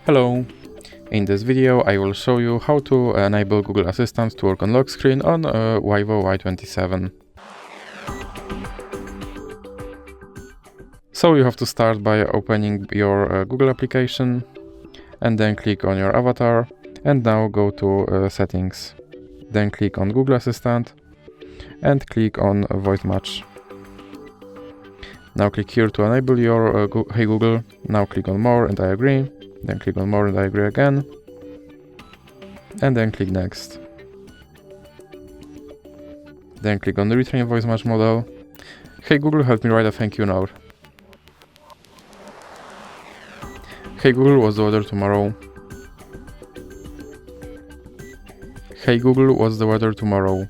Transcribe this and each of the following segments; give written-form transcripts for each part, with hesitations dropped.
Hello! In this video I will show you how to enable Google Assistant to work on lock screen on Vivo Y27. So you have to start by opening your Google application and then click on your avatar and now go to settings. Then click on Google Assistant and click on voice match. Now click here to enable your Hey Google. Now click on more and I agree. Then click on more and I agree again. And then click next. Then click on retrain voice match model. Hey Google, help me write a thank you note. Hey Google, what's the weather tomorrow? Hey Google, what's the weather tomorrow?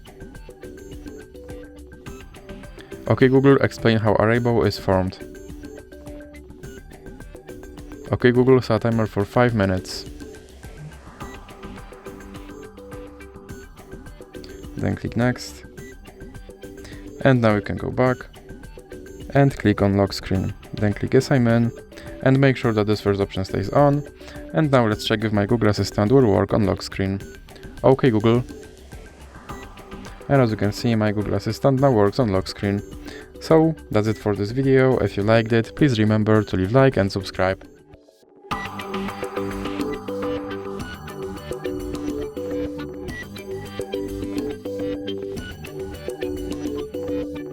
Okay Google, explain how a rainbow is formed. Okay Google, set a timer for 5 minutes. Then click next. And now you can go back and click on lock screen. Then click yes, I'm in, and make sure that this first option stays on. And now let's check if my Google Assistant will work on lock screen. Okay Google. And as you can see, my Google Assistant now works on lock screen. So that's it for this video. If you liked it, please remember to leave a like and subscribe.